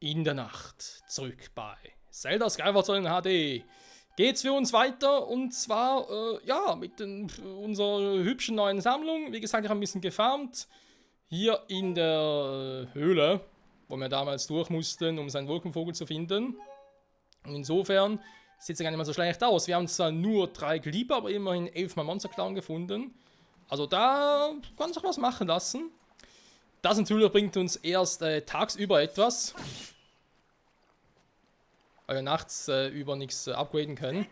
in der Nacht zurück bei Zelda Skyward Sword in HD. Geht's für uns weiter und zwar, ja, mit unserer hübschen neuen Sammlung. Wie gesagt, ich habe ein bisschen gefarmt. Hier in der Höhle, wo wir damals durch mussten, um seinen Wolkenvogel zu finden. Und insofern sieht es gar nicht mehr so schlecht aus. Wir haben zwar nur 3 Glieber, aber immerhin 11 Mal Monster Clown gefunden. Also da kann sich was machen lassen. Das natürlich bringt uns erst tagsüber etwas. Weil wir nachts über nichts upgraden können.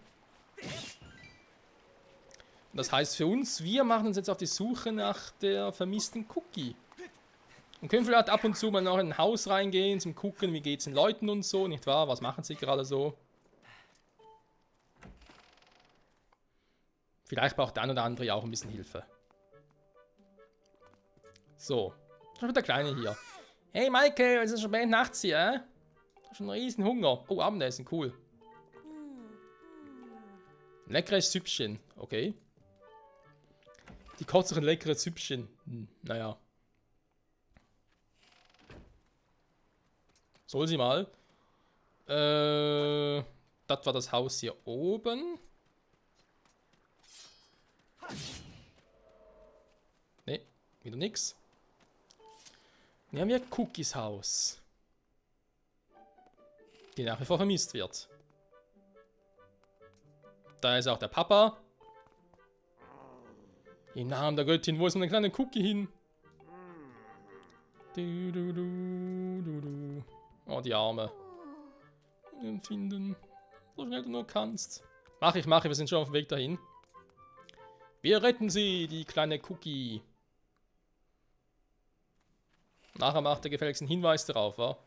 Das heißt für uns, wir machen uns jetzt auf die Suche nach der vermissten Cookie. Und können vielleicht ab und zu mal noch in ein Haus reingehen, zum gucken, wie geht's den Leuten und so, nicht wahr? Was machen sie gerade so? Vielleicht braucht der ein oder andere ja auch ein bisschen Hilfe. So, schon wieder der Kleine hier. Hey Michael, es ist schon spät nachts hier, äh? Ich hab schon einen riesen Hunger. Oh, Abendessen, cool. Leckeres Süppchen, okay. Die kocht sich ein leckeres Süppchen. Naja. Soll sie mal. Das war das Haus hier oben. Ne, wieder nix. Hier haben wir Cookies Haus. Die nach wie vor vermisst wird. Da ist auch der Papa. Im Namen der Göttin, wo ist meine kleine Cookie hin? Du, du, du, du, du. Oh, die Arme. Den finden. So schnell du nur kannst. Mach ich, wir sind schon auf dem Weg dahin. Wir retten sie, die kleine Cookie. Nachher macht er gefälligst einen Hinweis darauf, wa?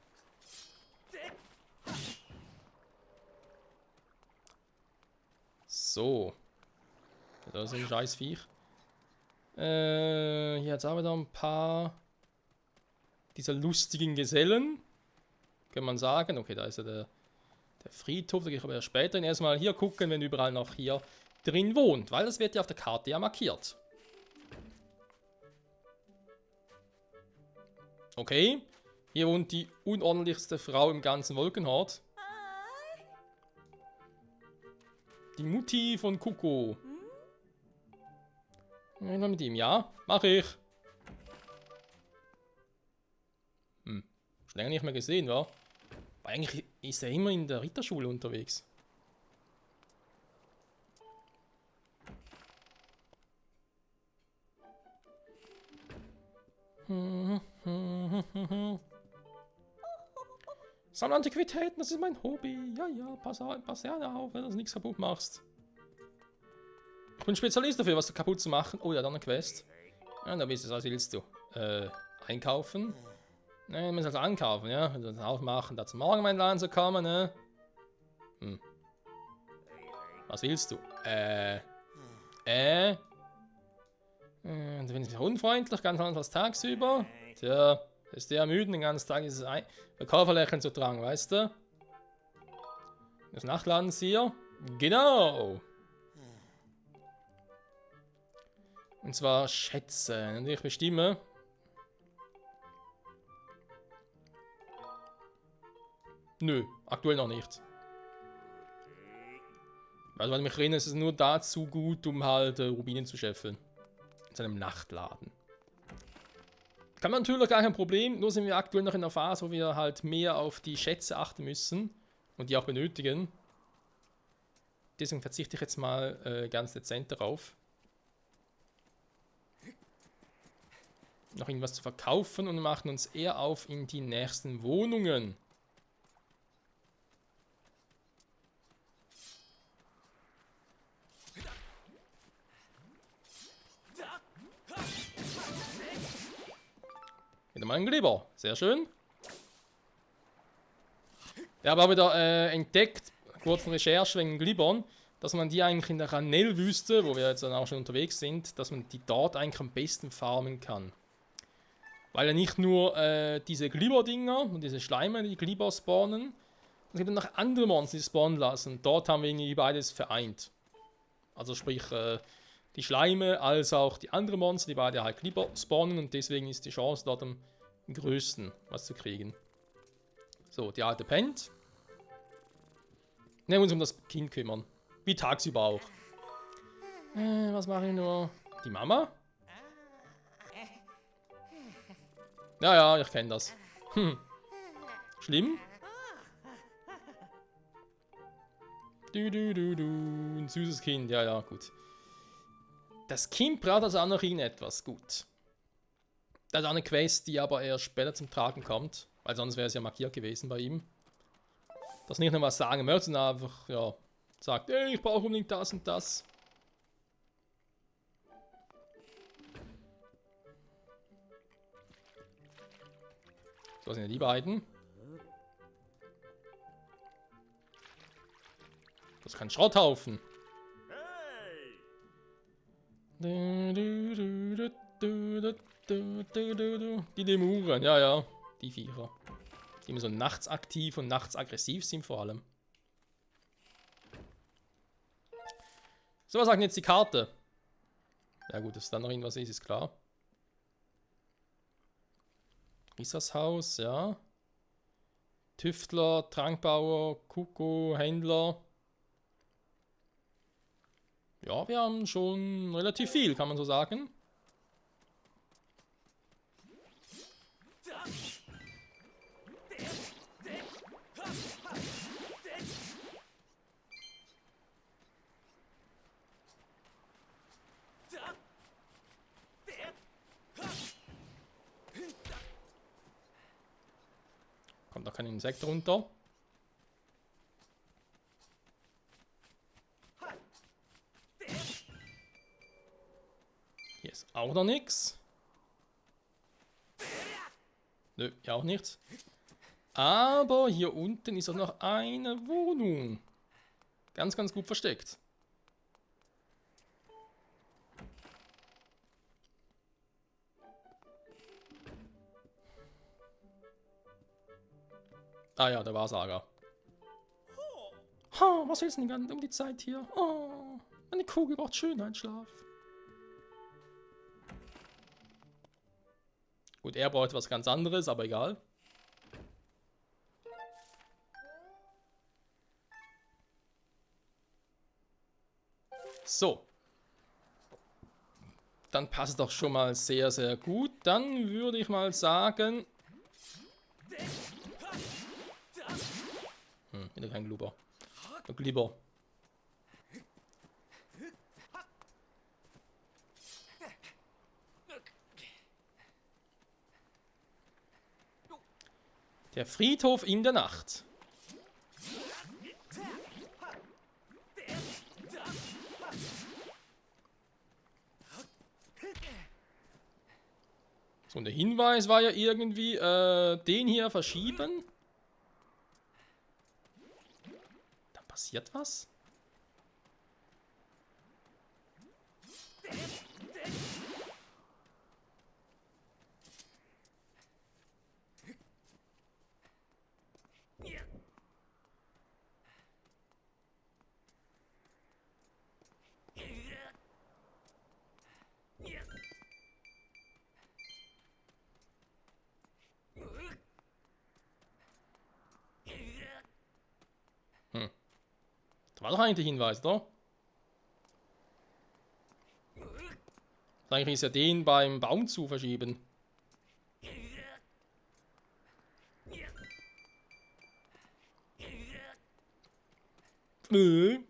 So. Das ist ein scheiß Viech. Hier hat es auch wieder ein paar dieser lustigen Gesellen. Kann man sagen. Okay, da ist ja der Friedhof. Da gehe ich aber erst später hin. Erstmal hier gucken, wenn überall noch hier drin wohnt. Weil das wird ja auf der Karte ja markiert. Okay. Hier wohnt die unordentlichste Frau im ganzen Wolkenhort. Die Mutti von Kuko. Reden wir mit ihm, ja? Mach ich. Schon länger nicht mehr gesehen, wa? Weil eigentlich ist er immer in der Ritterschule unterwegs. Sammle Antiquitäten, das ist mein Hobby. Ja, ja, pass ja auf, wenn du nichts kaputt machst. Ich bin Spezialist dafür, was kaputt zu machen. Oh ja, dann eine Quest. Ja, da bist du, was willst du? Einkaufen? Ne, du musst also ankaufen, ja? Du musst aufmachen, da zum Morgen mein Laden zu kommen, ne? Was willst du? Du findest mich unfreundlich, ganz anders als tagsüber. Tja, ist der müde, den ganzen Tag ist es Verkäuferlächeln zu tragen, weißt du? Das Nachtladen ist hier. Genau! Und zwar Schätze. Und ich bestimme. Nö, aktuell noch nicht. Also, weil ich mich erinnere, ist es nur dazu gut, um halt Rubinen zu scheffeln. In seinem Nachtladen. Kann man natürlich gar kein Problem, nur sind wir aktuell noch in der Phase, wo wir halt mehr auf die Schätze achten müssen und die auch benötigen. Deswegen verzichte ich jetzt mal ganz dezent darauf. Noch irgendwas zu verkaufen und machen uns eher auf in die nächsten Wohnungen. Wieder mal ein Glibber. Sehr schön. Ich habe auch wieder entdeckt, kurz eine Recherche wegen Glibbern, dass man die eigentlich in der Ranell-Wüste, wo wir jetzt dann auch schon unterwegs sind, dass man die dort eigentlich am besten farmen kann. Weil ja nicht nur diese Glibber-Dinger und diese Schleime, die Glibber spawnen, es gibt dann noch andere Monster, die spawnen lassen. Dort haben wir irgendwie beides vereint. Also sprich, die Schleime als auch die anderen Monster, die beide halt Glibber spawnen und deswegen ist die Chance dort am größten, was zu kriegen. So, die alte pennt. Ne, uns um das Kind kümmern. Wie tagsüber auch. Was mache ich nur? Die Mama? Ja, ja, ich kenne das. Hm. Schlimm? Ein süßes Kind, ja, ja, gut. Das Kind braucht also auch noch irgendetwas, gut. Das ist auch eine Quest, die aber erst später zum Tragen kommt. Weil sonst wäre es ja markiert gewesen bei ihm. Dass nicht nur was sagen möchte, sondern einfach, ja, sagt, ey, ich brauche unbedingt das und das. So sind ja die beiden. Das ist kein Schrotthaufen. Die Lemuren, ja, ja. Die Viecher. Die immer so nachts aktiv und nachts aggressiv sind vor allem. So, was sagt denn jetzt die Karte? Ja gut, dass da noch irgendwas ist klar. Rissas Haus, ja. Tüftler, Trankbauer, Kuko, Händler. Ja, wir haben schon relativ viel, kann man so sagen. Kommt noch kein Insekt runter. Hier ist auch noch nichts. Nö, ja auch nichts. Aber hier unten ist auch noch eine Wohnung. Ganz, ganz gut versteckt. Ah ja, der Wahrsager. Ha, was willst du denn um die Zeit hier? Oh, meine Kugel braucht Schönheitsschlaf. Gut, er braucht was ganz anderes, aber egal. So. Dann passt es doch schon mal sehr, sehr gut. Dann würde ich mal sagen... wieder kein Glubber. Glibber. Der Friedhof in der Nacht. So, und der Hinweis war ja irgendwie, den hier verschieben. Dann passiert was. Das war doch eigentlich der Hinweis, oder? Eigentlich ist ja den beim Baum zu verschieben. Vielleicht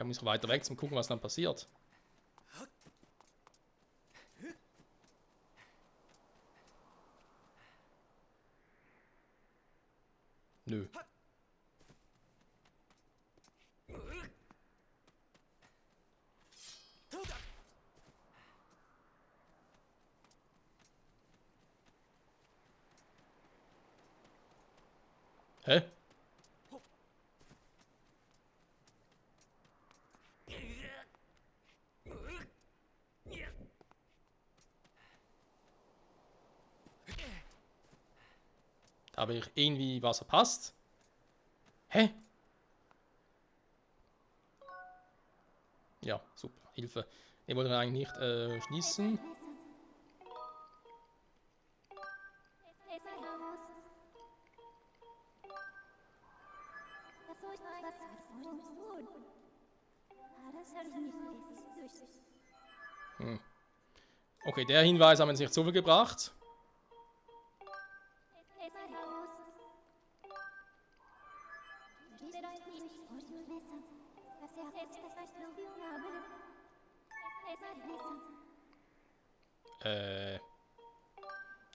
muss ich weiter weg zum gucken, was dann passiert. Nö. Hä? Habe ich irgendwie was verpasst? Hä? Ja, super. Hilfe. Ich wollte eigentlich nicht schließen. Okay, der Hinweis hat mir jetzt nicht so viel gebracht.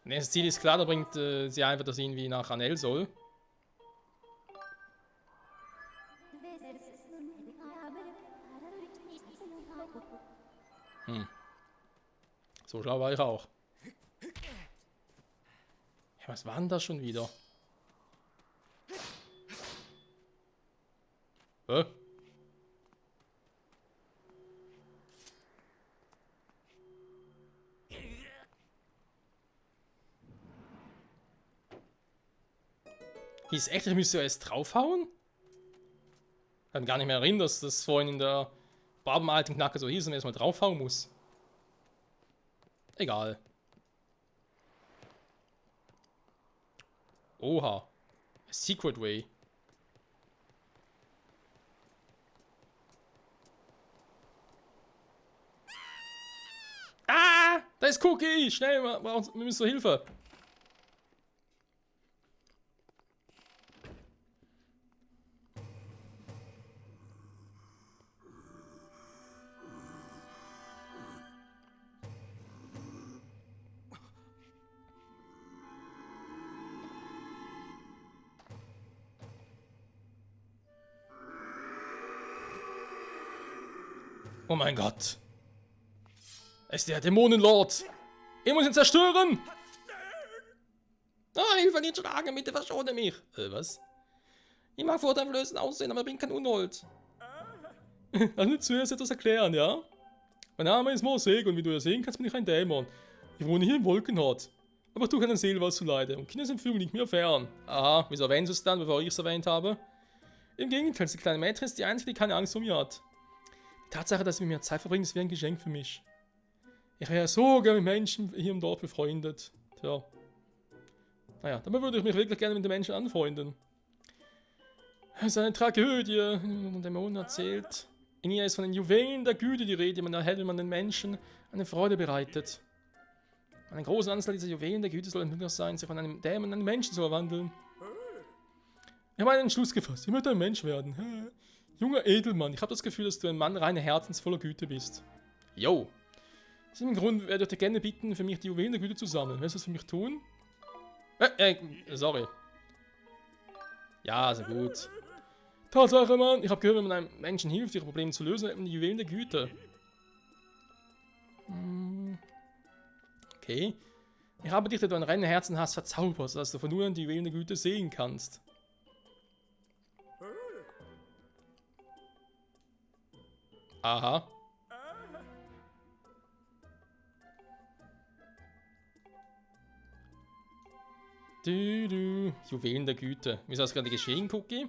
Das Ziel ist klar, da bringt sie einfach das irgendwie nach Anel soll. So schlau war ich auch. Ja, was war denn das schon wieder? Hä? Hieß echt, ich müsste erst draufhauen? Ich kann gar nicht mehr erinnern, dass das vorhin in der alten Knacke so hieß und man erstmal draufhauen muss. Egal. Oha. A secret way. Ah! Da ist Cookie! Schnell, wir müssen zur Hilfe. Oh mein Gott. Es ist der Dämonenlord. Ich muss ihn zerstören. Ah, Hilfe, nicht schlagen, bitte verschone mich. Was? Ich mag vorteilslösend aussehen, aber ich bin kein Unhold. Lass mir zuerst etwas erklären, ja? Mein Name ist Moseg und wie du ja sehen kannst, bin ich ein Dämon. Ich wohne hier im Wolkenhort. Aber tu keiner Seele was zuleide und Kindesentführung liegt mir fern. Aha, wieso erwähnst du es dann, bevor ich es erwähnt habe? Im Gegenteil, die kleine Mädchen ist die einzige, die keine Angst vor mir hat. Die Tatsache, dass sie mit mir Zeit verbringen, ist wie ein Geschenk für mich. Ich wäre so gerne mit Menschen hier im Dorf befreundet. Tja. Naja, dabei würde ich mich wirklich gerne mit den Menschen anfreunden. Es ist eine Tragödie, und der Dämon erzählt. In ihr ist von den Juwelen der Güte die Rede, die man erhält, wenn man den Menschen eine Freude bereitet. Eine große Anzahl dieser Juwelen der Güte soll ein möglich sein, sich von einem Dämon in einen Menschen zu verwandeln. Ich habe einen Entschluss gefasst, ich möchte ein Mensch werden. Junger Edelmann, ich habe das Gefühl, dass du ein Mann reiner Herzens voller Güte bist. Yo. Aus diesem Grund werde ich dir gerne bitten, für mich die Juwelen der Güte zu sammeln. Willst du das für mich tun? Sorry. Ja, also gut. Tatsache, Mann. Ich habe gehört, wenn man einem Menschen hilft, ihre Probleme zu lösen, hat man die Juwelen der Güte. Okay. Ich habe dich, dass du ein reinen Herzen hast, verzaubert, sodass du von nun an die Juwelen der Güte sehen kannst. Aha. Juwelen der Güte. Wie ist das gerade geschehen, Cookie?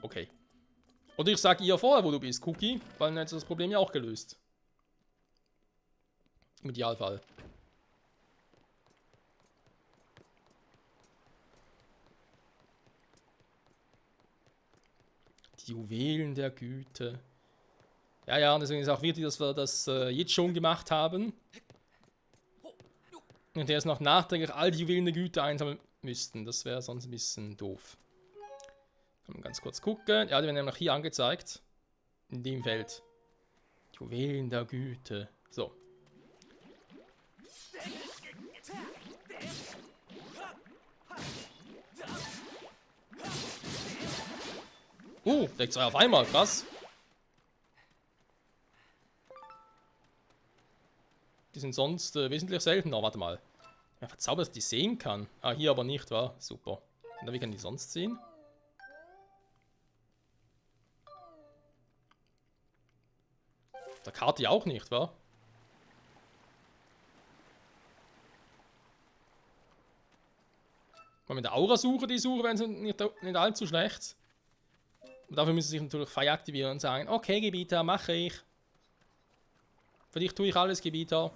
Okay. Oder ich sage ihr vorher, wo du bist, Cookie, weil dann hättest du das Problem ja auch gelöst. Im Idealfall. Die Juwelen der Güte. Ja, ja, und deswegen ist auch wichtig, dass wir das jetzt schon gemacht haben. Und erst noch nachträglich all die Juwelen der Güte einsammeln müssten. Das wäre sonst ein bisschen doof. Kann man ganz kurz gucken. Ja, die werden nämlich hier angezeigt. In dem Feld. Juwelen der Güte. So. Deckt 2 auf einmal, krass. Die sind sonst wesentlich seltener. Warte mal. Ja, verzaubert, dass die sehen kann. Ah, hier aber nicht, wa? Super. Und wie kann die sonst sehen? Der Karte auch nicht, wa? Mal mit der Aura-Suche, die Suche wäre nicht allzu schlecht. Und dafür müssen sie sich natürlich frei aktivieren und sagen, okay Gebieter, mache ich. Für dich tue ich alles, Gebieter.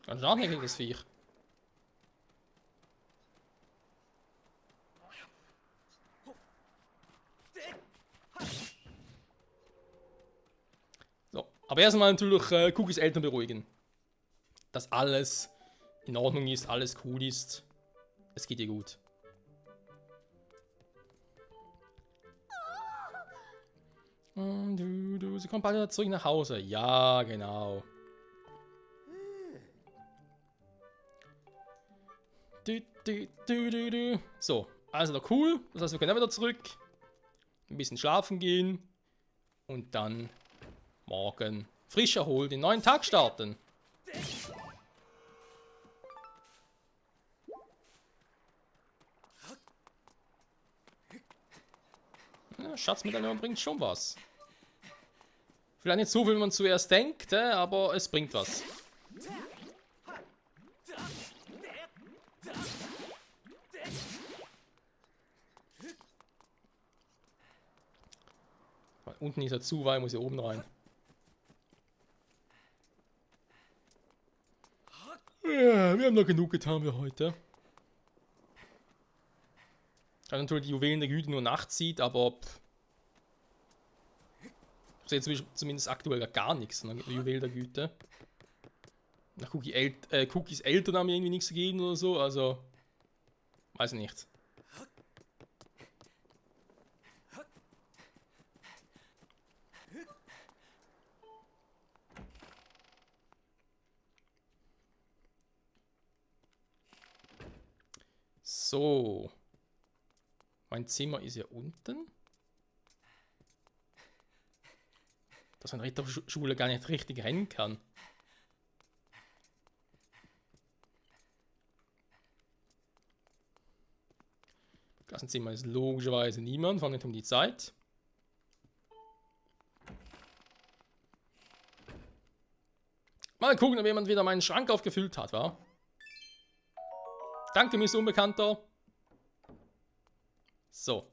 Ganz hartnäckig, das Viech. So, aber erstmal natürlich Cookies Eltern beruhigen. Dass alles in Ordnung ist, alles cool ist. Es geht ihr gut. Sie kommt bald wieder zurück nach Hause. Ja, genau. So, also da cool. Das heißt, wir können wieder zurück. Ein bisschen schlafen gehen. Und dann morgen frisch erholt den neuen Tag starten. Ja, Schatzmedaillon bringt schon was. Vielleicht nicht so viel, wie man zuerst denkt, aber es bringt was. Weil unten ist er zu weit, muss hier oben rein. Ja, wir haben noch genug getan für heute. Kann natürlich die Juwelen der Güte nur nachts sieht, aber ich sehe zumindest aktuell gar nichts von der Juwel der Güte. Nach Cookies Eltern haben mir irgendwie nichts gegeben oder so, also weiß ich nicht. So. Mein Zimmer ist hier unten. Dass man Ritterschule gar nicht richtig rennen kann. Klassenzimmer ist logischerweise niemand, vor allem nicht um die Zeit. Mal gucken, ob jemand wieder meinen Schrank aufgefüllt hat, wa? Danke, Miss Unbekannter. So.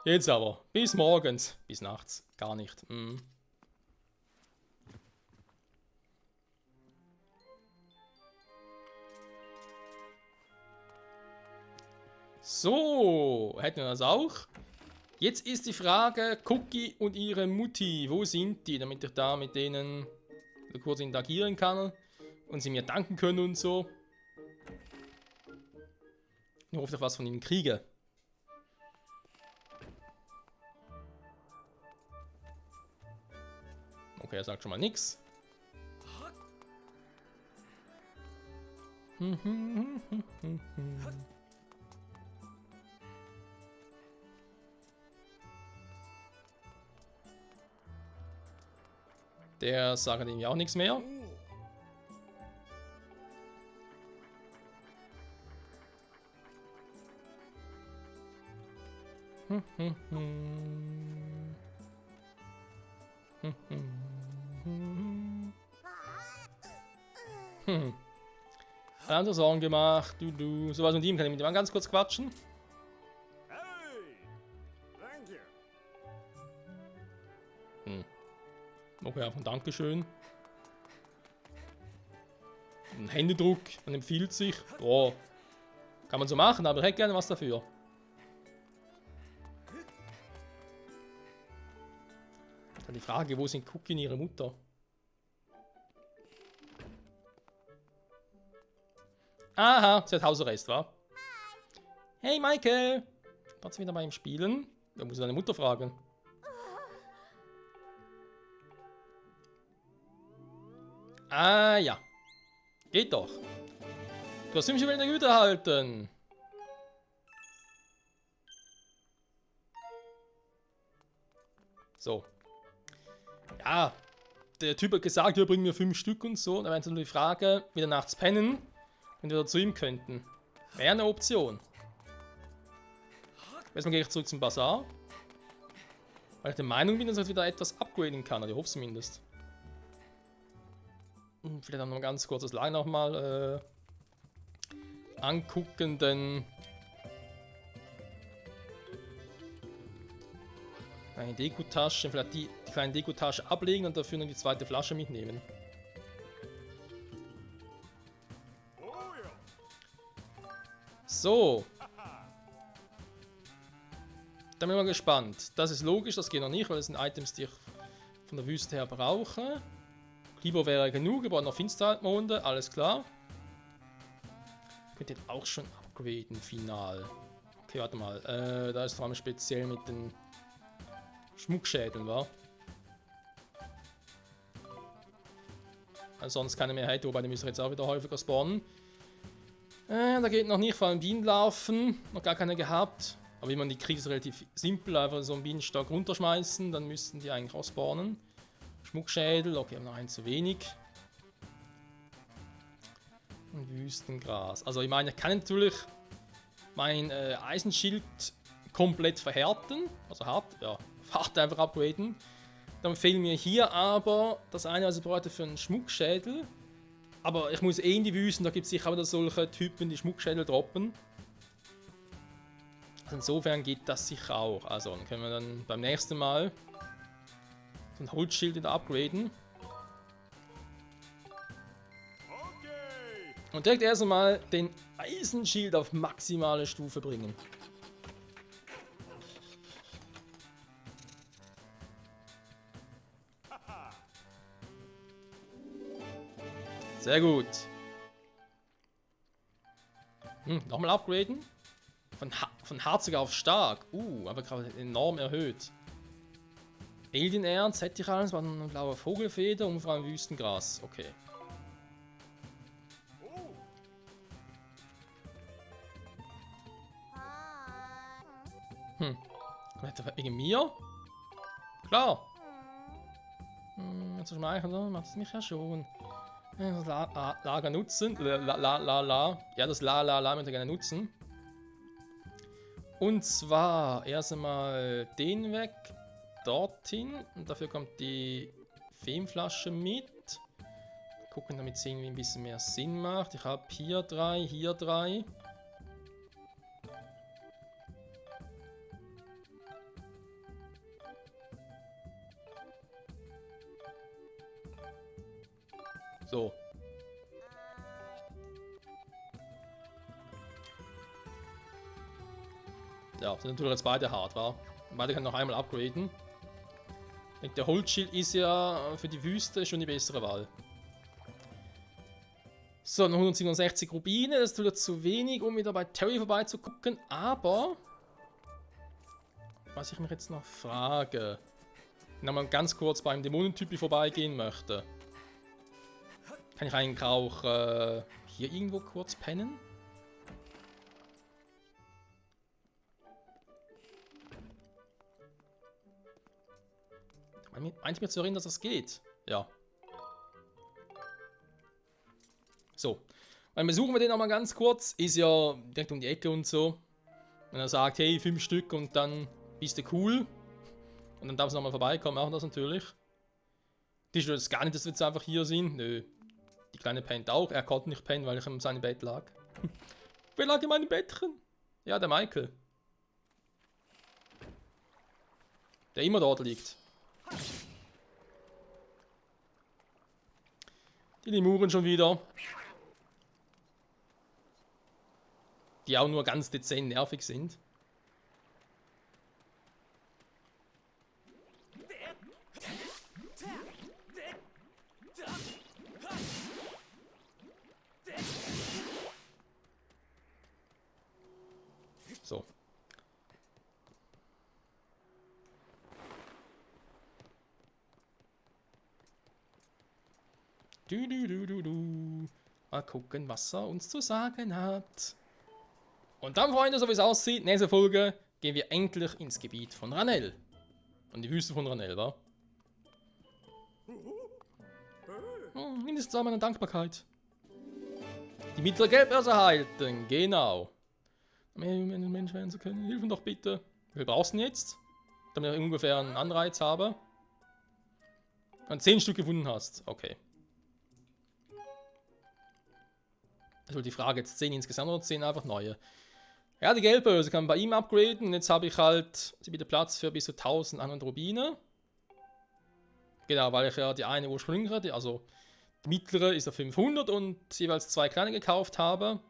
Jetzt aber. Bis morgens. Bis nachts. Gar nicht. So. Hätten wir das auch. Jetzt ist die Frage, Cookie und ihre Mutti. Wo sind die? Damit ich da mit denen kurz interagieren kann. Und sie mir danken können und so. Ich hoffe, dass ich was von ihnen kriege. Okay, er sagt schon mal nichts. Der sagt irgendwie auch nichts mehr. Andere Sorgen gemacht, sowas mit ihm kann ich mit ihm ganz kurz quatschen. Okay, auch ein Dankeschön. Ein Händedruck, man empfiehlt sich. Oh, kann man so machen, aber ich hätte gerne was dafür. Dann die Frage, wo sind Cookie und ihre Mutter? Aha, sie hat Hausarrest, wa? Hey, Michael! Warst du wieder bei ihm spielen? Da muss ich deine Mutter fragen. Ah, ja. Geht doch. Du hast 5 Juwelen der Güte erhalten. So. Ja, der Typ hat gesagt, er bringt mir 5 Stück und so. Da wäre jetzt nur die Frage, wieder nachts pennen, wenn wir da zu ihm könnten. Wäre eine Option. Erstmal gehe ich zurück zum Bazar. Weil ich der Meinung bin, dass ich wieder etwas upgraden kann. Oder ich hoffe zumindest. Vielleicht dann noch ganz kurz das Lager nochmal angucken, denn eine Dekotasche, vielleicht die kleine Dekotasche ablegen und dafür noch die zweite Flasche mitnehmen. So. Da bin ich mal gespannt. Das ist logisch, das geht noch nicht, weil das sind Items, die ich von der Wüste her brauche. Lieber wäre genug, aber noch Finsterhalbmonde, alles klar. Könnt ihr auch schon upgraden, final. Okay, warte mal. Da ist vor allem speziell mit den Schmuckschädeln, wa? Also sonst keine mehr hätte, wobei die müssen jetzt auch wieder häufiger spawnen. Da geht noch nicht, vor allem Bienenlarven. Noch gar keine gehabt. Aber wie man die kriegt, ist relativ simpel. Einfach so einen Bienenstock runterschmeißen, dann müssten die eigentlich auch spawnen. Schmuckschädel, okay, noch ein zu wenig. Und Wüstengras. Also ich meine, ich kann natürlich mein Eisenschild komplett verhärten. Also hart einfach upgraden. Dann fehlen mir hier aber das eine, was ich brauche für einen Schmuckschädel. Aber ich muss in die Wüsten, da gibt es sicher auch wieder solche Typen, die Schmuckschädel droppen. Also insofern geht das sicher auch. Also dann können wir dann beim nächsten Mal so ein Holzschild wieder upgraden. Und direkt erst einmal den Eisenschild auf maximale Stufe bringen. Sehr gut. Nochmal upgraden. Von hart sogar auf stark. Aber gerade enorm erhöht. Alien-Erz hätte ich alles, war eine blaue Vogelfeder und vor allem Wüstengras. Okay. Wegen mir? Klar. Zu schmeicheln, oder? Macht es mich ja schon. Das Lager nutzen. Ja, das La möchte ich gerne nutzen. Und zwar erst einmal den weg. Dorthin. Und dafür kommt die Femflasche mit. Gucken, damit es irgendwie ein bisschen mehr Sinn macht. Ich habe hier 3, hier 3. So. Ja, sind natürlich jetzt beide hart, wa? Beide können noch einmal upgraden. Ich denke, der Holzschild ist ja für die Wüste schon die bessere Wahl. So, noch 167 Rubine, das ist natürlich zu wenig, um wieder bei Terry vorbeizugucken, aber was ich mich jetzt noch frage, wenn ich mal ganz kurz beim Dämonentypi vorbeigehen möchte, kann ich eigentlich auch hier irgendwo kurz pennen? Meint mir zu erinnern, dass das geht? Ja. So. Dann besuchen wir den nochmal ganz kurz. Ist ja direkt um die Ecke und so. Wenn er sagt, hey, 5 Stück und dann bist du cool. Und dann darfst du nochmal vorbeikommen, auch das natürlich. Die stört es gar nicht, dass wir jetzt einfach hier sind. Nö. Die Kleine pennt auch. Er konnte nicht pennen, weil ich in seinem Bett lag. Wer lag in meinem Bettchen? Ja, der Michael. Der immer dort liegt. Die Lemuren schon wieder. Die auch nur ganz dezent nervig sind. So. Mal gucken, was er uns zu sagen hat. Und dann, Freunde, so wie es aussieht, nächste Folge gehen wir endlich ins Gebiet von Ranel. Und die Wüste von Ranel, wa? Mindestens zusammen eine Dankbarkeit. Die mittlere Geldbörse erhalten, genau. mehr Mensch werden zu können. Hilf mir doch bitte. Wie viel brauchst du denn jetzt? Damit ich ungefähr einen Anreiz habe. Und 10 Stück gefunden hast. Okay. Also die Frage jetzt 10 insgesamt oder 10 einfach neue. Ja, die Geldbörse kann man bei ihm upgraden. Und jetzt habe ich halt wieder Platz für bis zu 1100 Rubine. Genau, weil ich ja die eine ursprüngliche, also die mittlere ist auf 500 und jeweils 2 kleine gekauft habe.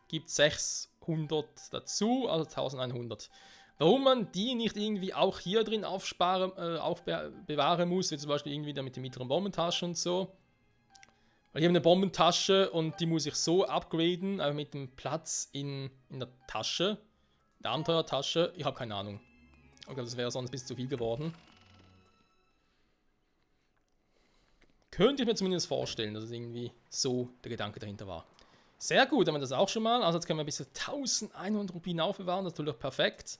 Gibt 600 dazu, also 1100. Warum man die nicht irgendwie auch hier drin bewahren muss, wie zum Beispiel irgendwie mit der mittleren Bombentasche und so. Weil ich habe eine Bombentasche und die muss ich so upgraden, aber mit dem Platz in der Tasche, der Abenteuertasche, ich habe keine Ahnung. Okay, das wäre sonst ein bisschen zu viel geworden. Könnte ich mir zumindest vorstellen, dass es irgendwie so der Gedanke dahinter war. Sehr gut, haben wir das auch schon mal. Also jetzt können wir bis zu 1100 Rubine aufbewahren, das ist natürlich perfekt.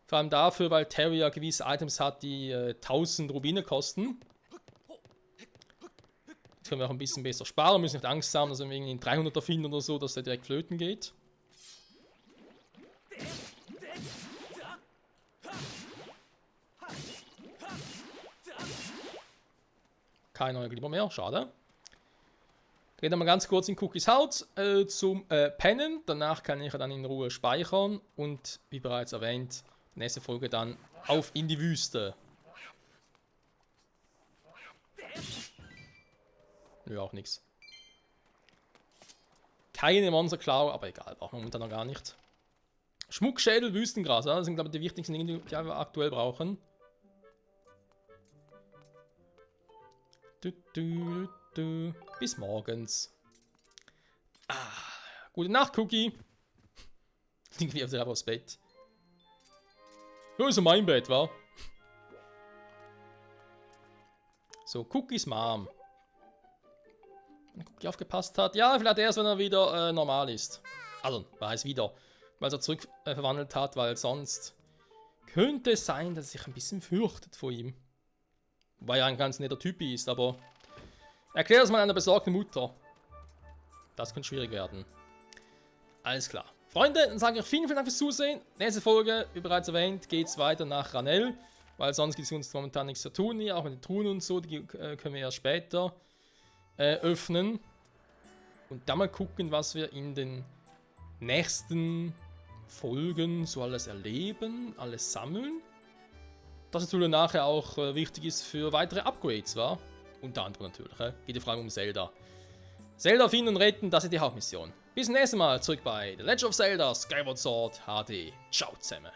Vor allem dafür, weil Terry ja gewisse Items hat, die 1000 Rubine kosten. Jetzt können wir auch ein bisschen besser sparen, müssen nicht Angst haben, dass wir irgendwie einen 300er finden oder so, dass der direkt flöten geht. Kein neuer Glibber mehr, schade. Gehen wir mal ganz kurz in Cookies Haut zum Pennen. Danach kann ich dann in Ruhe speichern und wie bereits erwähnt, nächste Folge dann auf in die Wüste. Nö, auch nichts. Keine Monsterklau, aber egal, brauchen wir momentan noch gar nicht. Schmuckschädel, Wüstengras, ja, das sind glaube ich die wichtigsten Dinge, die wir aktuell brauchen. Bis morgens. Gute Nacht, Cookie. Liegen wir auf aufs Bett. Ja, ist mein Bett, wa? So, Cookies Mom. Wenn Cookie aufgepasst hat. Ja, vielleicht erst, wenn er wieder normal ist. Also, weiß wieder. Weil er zurück verwandelt hat, weil sonst könnte es sein, dass er sich ein bisschen fürchtet vor ihm. Wobei er ein ganz netter Typ ist, aber erklär das mal einer besorgten Mutter. Das könnte schwierig werden. Alles klar. Freunde, dann sage ich vielen Dank fürs Zusehen. Nächste Folge, wie bereits erwähnt, geht es weiter nach Ranel. Weil sonst gibt es uns momentan nichts zu tun hier. Auch mit den Truhen und so, die können wir erst später öffnen. Und dann mal gucken, was wir in den nächsten Folgen so alles erleben, alles sammeln. Das natürlich nachher auch wichtig ist für weitere Upgrades, war? Unter anderem natürlich, geht die Frage um Zelda. Zelda finden und retten, das ist die Hauptmission. Bis zum nächsten Mal, zurück bei The Legend of Zelda Skyward Sword HD. Ciao zusammen.